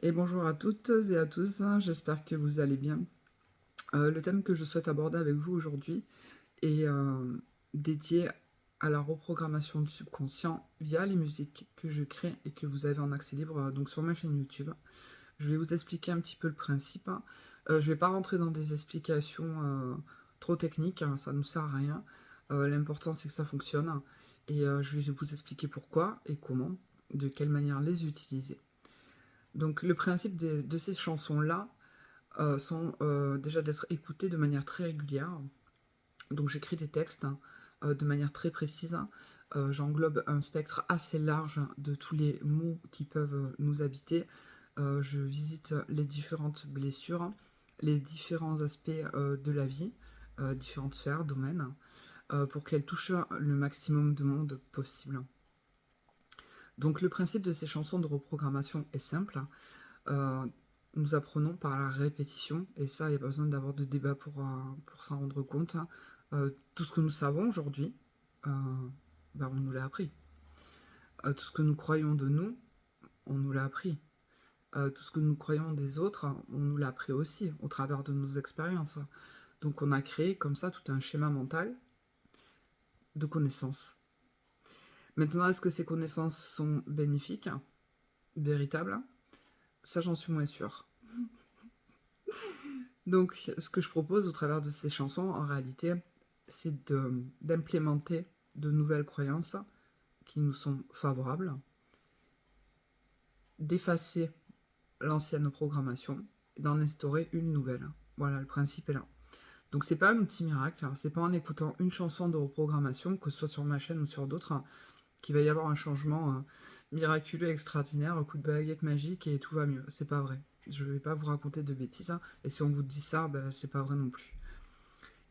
Et bonjour à toutes et à tous, j'espère que vous allez bien. Le thème que je souhaite aborder avec vous aujourd'hui est dédié à la reprogrammation du subconscient via les musiques que je crée et que vous avez en accès libre donc sur ma chaîne YouTube. Je vais vous expliquer un petit peu le principe. Je ne vais pas rentrer dans des explications trop techniques, ça ne nous sert à rien. L'important c'est que ça fonctionne et je vais vous expliquer pourquoi et comment, de quelle manière les utiliser. Donc le principe de ces chansons-là sont déjà d'être écoutées de manière très régulière. Donc j'écris des textes de manière très précise. J'englobe un spectre assez large de tous les mots qui peuvent nous habiter. Je visite les différentes blessures, les différents aspects de la vie, différentes sphères, domaines, pour qu'elles touchent le maximum de monde possible. Donc le principe de ces chansons de reprogrammation est simple. Euh, Nous apprenons par la répétition, et ça, il n'y a pas besoin d'avoir de débat pour s'en rendre compte. Tout ce que nous savons aujourd'hui, euh, ben, on nous l'a appris. Tout ce que nous croyons de nous, on nous l'a appris. Tout ce que nous croyons des autres, on nous l'a appris aussi, au travers de nos expériences. Donc on a créé comme ça tout un schéma mental de connaissances. Maintenant, est-ce que ces connaissances sont bénéfiques, véritables? Ça, j'en suis moins sûre. Donc, ce que je propose au travers de ces chansons, en réalité, c'est d'implémenter de nouvelles croyances qui nous sont favorables, d'effacer l'ancienne programmation et d'en instaurer une nouvelle. Voilà, le principe est là. Donc, c'est pas un petit miracle, c'est pas en écoutant une chanson de reprogrammation, que ce soit sur ma chaîne ou sur d'autres, qu'il va y avoir un changement miraculeux, extraordinaire, un coup de baguette magique et tout va mieux. C'est pas vrai. Je vais pas vous raconter de bêtises, et si on vous dit ça, ben, c'est pas vrai non plus.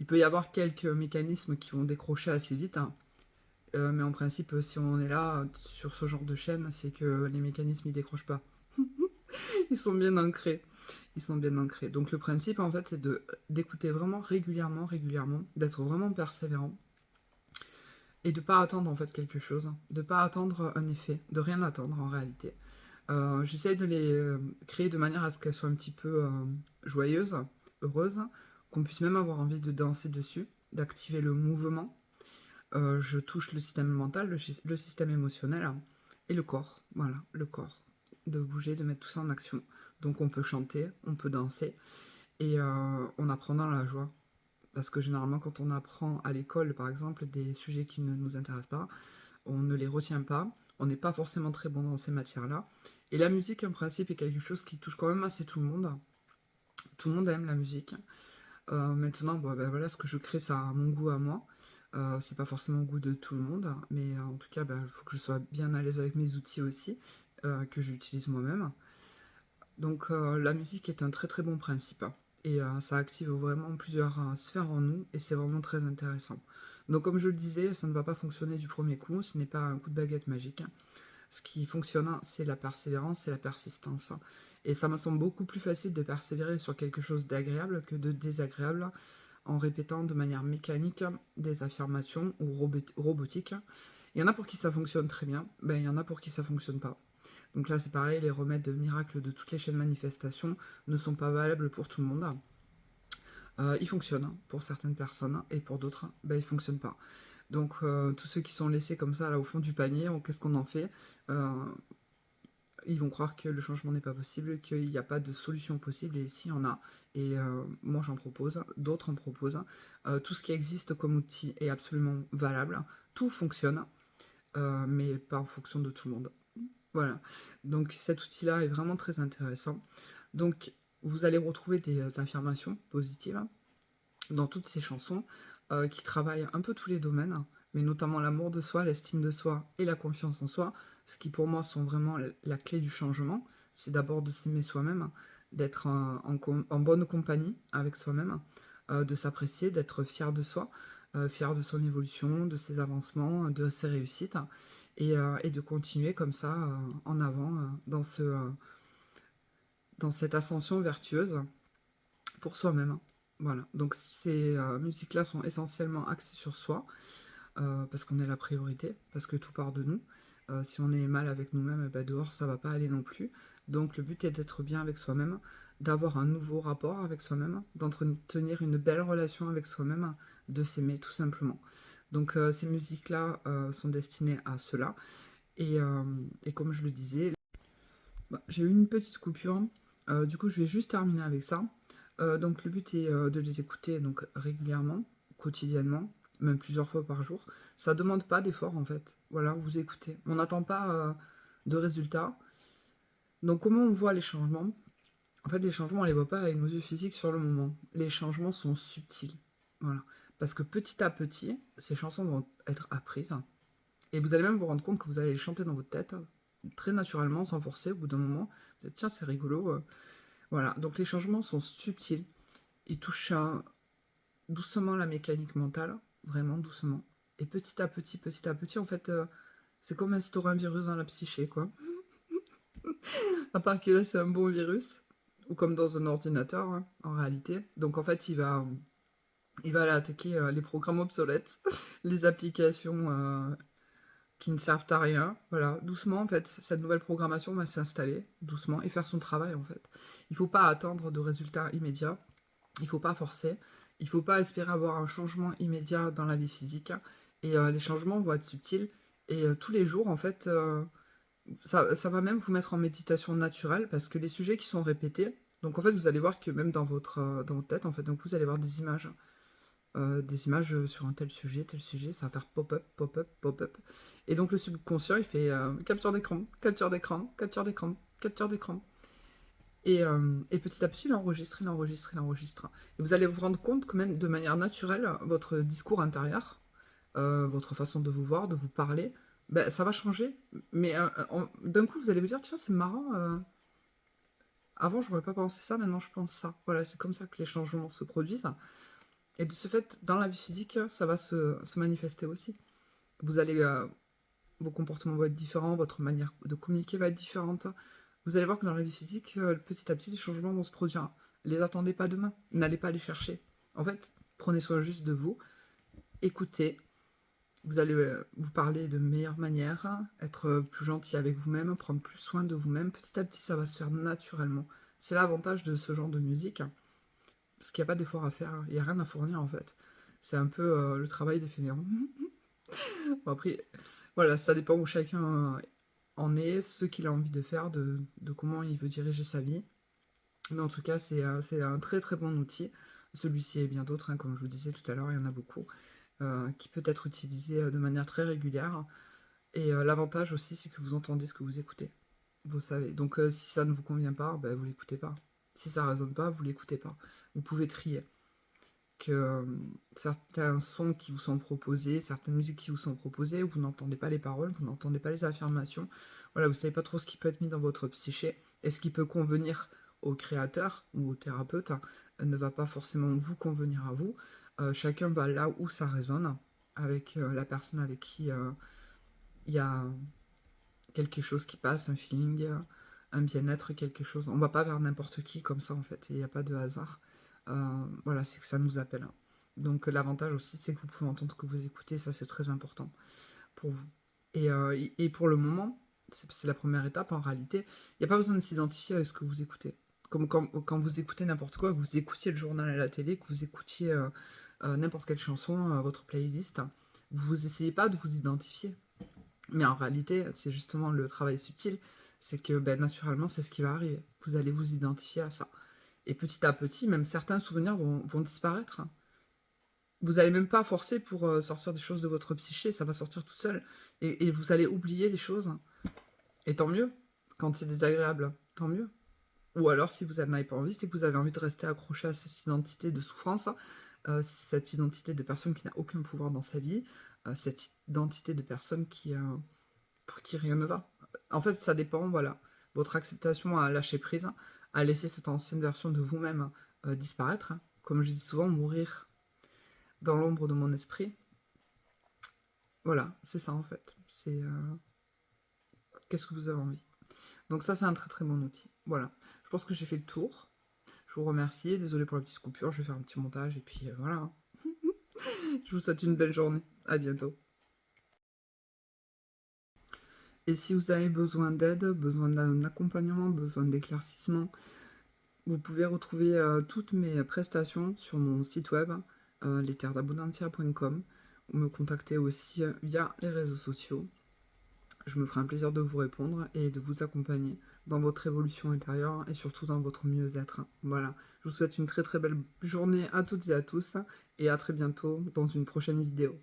Il peut y avoir quelques mécanismes qui vont décrocher assez vite, mais en principe, si on est là sur ce genre de chaîne, c'est que les mécanismes ils décrochent pas. Ils sont bien ancrés. Ils sont bien ancrés. Donc le principe, en fait, c'est d'écouter vraiment régulièrement, d'être vraiment persévérant et de pas attendre en fait quelque chose, de pas attendre un effet, de rien attendre en réalité. J'essaye de les créer de manière à ce qu'elles soient un petit peu joyeuses, heureuses, qu'on puisse même avoir envie de danser dessus, d'activer le mouvement. Je touche le système mental, le système émotionnel et le corps. Voilà, le corps. De bouger, de mettre tout ça en action. Donc on peut chanter, on peut danser et on apprend dans la joie. Parce que généralement, quand on apprend à l'école, par exemple, des sujets qui ne nous intéressent pas, on ne les retient pas, on n'est pas forcément très bon dans ces matières-là. Et la musique, en principe, est quelque chose qui touche quand même assez tout le monde. Tout le monde aime la musique. Maintenant, bon, ben voilà, ce que je crée, ça a mon goût à moi. C'est pas forcément au goût de tout le monde, mais en tout cas, il faut que je sois bien à l'aise avec mes outils aussi, que j'utilise moi-même. Donc la musique est un très très bon principe, et ça active vraiment plusieurs sphères en nous et c'est vraiment très intéressant. Donc comme je le disais, ça ne va pas fonctionner du premier coup, ce n'est pas un coup de baguette magique. Ce qui fonctionne, c'est la persévérance et la persistance. Et ça me semble beaucoup plus facile de persévérer sur quelque chose d'agréable que de désagréable en répétant de manière mécanique des affirmations ou robotiques. Il y en a pour qui ça fonctionne très bien, ben, il y en a pour qui ça fonctionne pas. Donc là c'est pareil, les remèdes miracles de toutes les chaînes de manifestation ne sont pas valables pour tout le monde. Ils fonctionnent pour certaines personnes et pour d'autres, ben, ils fonctionnent pas. Donc tous ceux qui sont laissés comme ça là au fond du panier, qu'est-ce qu'on en fait? Euh, Ils vont croire que le changement n'est pas possible, qu'il n'y a pas de solution possible, et s'il y en a, et moi j'en propose, d'autres en proposent, tout ce qui existe comme outil est absolument valable, tout fonctionne, mais pas en fonction de tout le monde. Voilà, donc cet outil-là est vraiment très intéressant. Donc vous allez retrouver des affirmations positives dans toutes ces chansons qui travaillent un peu tous les domaines, mais notamment l'amour de soi, l'estime de soi et la confiance en soi, ce qui pour moi sont vraiment la clé du changement. C'est d'abord de s'aimer soi-même, d'être en bonne compagnie avec soi-même, de s'apprécier, d'être fier de soi, fier de son évolution, de ses avancements, de ses réussites, et de continuer comme ça en avant dans cette ascension vertueuse pour soi-même. Voilà, donc ces musiques-là sont essentiellement axées sur soi, parce qu'on est la priorité, parce que tout part de nous. Si on est mal avec nous-mêmes, et bah, dehors ça va pas aller non plus. Donc le but est d'être bien avec soi-même, d'avoir un nouveau rapport avec soi-même, d'entretenir une belle relation avec soi-même, de s'aimer tout simplement. Donc ces musiques-là sont destinées à cela. Et comme je le disais, bah, j'ai eu une petite coupure. Du coup, je vais juste terminer avec ça. Donc le but est de les écouter donc, régulièrement, quotidiennement, même plusieurs fois par jour. Ça ne demande pas d'effort en fait. Voilà, vous écoutez. On n'attend pas de résultats. Donc comment on voit les changements? En fait, les changements, on ne les voit pas avec nos yeux physiques sur le moment. Les changements sont subtils. Voilà. Parce que petit à petit, ces chansons vont être apprises. Et vous allez même vous rendre compte que vous allez les chanter dans votre tête, très naturellement, sans forcer, au bout d'un moment. Vous êtes, tiens, c'est rigolo. Voilà. Donc les changements sont subtils. Ils touchent doucement la mécanique mentale, vraiment doucement. Et petit à petit, en fait, c'est comme instaurer un virus dans la psyché, quoi. À part que là, c'est un bon virus, ou comme dans un ordinateur, hein, en réalité. Donc en fait, il va aller attaquer les programmes obsolètes, les applications qui ne servent à rien. Voilà, doucement, en fait, cette nouvelle programmation va s'installer, doucement, et faire son travail, en fait. Il ne faut pas attendre de résultats immédiats, il ne faut pas forcer, il ne faut pas espérer avoir un changement immédiat dans la vie physique, et les changements vont être subtils, et tous les jours, en fait, ça va même vous mettre en méditation naturelle, parce que les sujets qui sont répétés, donc en fait, vous allez voir que même dans votre tête, en fait, donc vous allez voir des images sur un tel sujet, ça va faire pop-up, pop-up, pop-up. Et donc le subconscient, il fait capture d'écran, capture d'écran, capture d'écran, capture d'écran. Et petit à petit, il enregistre, il enregistre, il enregistre. Et vous allez vous rendre compte que même de manière naturelle, votre discours intérieur, votre façon de vous voir, de vous parler, ben, ça va changer. Mais d'un coup, vous allez vous dire, tiens, c'est marrant, avant, je n'aurais pas pensé ça, maintenant je pense ça. Voilà, c'est comme ça que les changements se produisent. Et de ce fait, dans la vie physique, ça va se manifester aussi. Vous allez, vos comportements vont être différents, votre manière de communiquer va être différente. Vous allez voir que dans la vie physique, petit à petit, les changements vont se produire. Les attendez pas demain, n'allez pas les chercher. En fait, prenez soin juste de vous, écoutez, vous allez vous parler de meilleure manière, être plus gentil avec vous-même, prendre plus soin de vous-même. Petit à petit, ça va se faire naturellement. C'est l'avantage de ce genre de musique, parce qu'il n'y a pas d'effort à faire, il n'y a rien à fournir en fait. C'est un peu le travail des fainéants. Bon, après, voilà, ça dépend où chacun en est, ce qu'il a envie de faire, de comment il veut diriger sa vie. Mais en tout cas, c'est un très très bon outil. Celui-ci et bien d'autres, hein, comme je vous disais tout à l'heure, il y en a beaucoup, qui peut être utilisé de manière très régulière. Et l'avantage aussi, c'est que vous entendez ce que vous écoutez. Vous savez. Donc si ça ne vous convient pas, ben, vous l'écoutez pas. Si ça ne résonne pas, vous l'écoutez pas. Vous pouvez trier que certains sons qui vous sont proposés, certaines musiques qui vous sont proposées, vous n'entendez pas les paroles, vous n'entendez pas les affirmations. Voilà, vous savez pas trop ce qui peut être mis dans votre psyché et ce qui peut convenir au créateur ou au thérapeute ne va pas forcément vous convenir à vous. Chacun va là où ça résonne avec la personne avec qui il y a quelque chose qui passe, un feeling, un bien-être, quelque chose. On va pas vers n'importe qui comme ça en fait, il n'y a pas de hasard. Voilà, c'est que ça nous appelle. Donc l'avantage aussi, c'est que vous pouvez entendre ce que vous écoutez, ça c'est très important pour vous. Et pour le moment, c'est la première étape en réalité, il n'y a pas besoin de s'identifier avec ce que vous écoutez. Comme quand vous écoutez n'importe quoi, que vous écoutiez le journal à la télé, que vous écoutiez n'importe quelle chanson, votre playlist, vous essayez pas de vous identifier. Mais en réalité, c'est justement le travail subtil, c'est que ben, naturellement, c'est ce qui va arriver. Vous allez vous identifier à ça. Et petit à petit, même certains souvenirs vont disparaître. Vous n'allez même pas forcer pour sortir des choses de votre psyché, ça va sortir tout seul. Et vous allez oublier les choses. Et tant mieux, quand c'est désagréable, tant mieux. Ou alors, si vous n'en avez pas envie, c'est que vous avez envie de rester accroché à cette identité de souffrance, cette identité de personne qui n'a aucun pouvoir dans sa vie, cette identité de personne pour qui rien ne va. En fait, ça dépend, voilà. Votre acceptation à lâcher prise, à laisser cette ancienne version de vous-même disparaître. Comme je dis souvent, mourir dans l'ombre de mon esprit. Voilà, c'est ça en fait. C'est qu'est-ce que vous avez envie. Donc ça, c'est un très très bon outil. Voilà. Je pense que j'ai fait le tour. Je vous remercie. Désolée pour la petite coupure. Je vais faire un petit montage et puis voilà. Je vous souhaite une belle journée. À bientôt. Et si vous avez besoin d'aide, besoin d'un accompagnement, besoin d'éclaircissement, vous pouvez retrouver, toutes mes prestations sur mon site web, lesterresabundancia.com, ou me contacter aussi, via les réseaux sociaux. Je me ferai un plaisir de vous répondre et de vous accompagner dans votre évolution intérieure et surtout dans votre mieux-être. Voilà, je vous souhaite une très, très belle journée à toutes et à tous et à très bientôt dans une prochaine vidéo.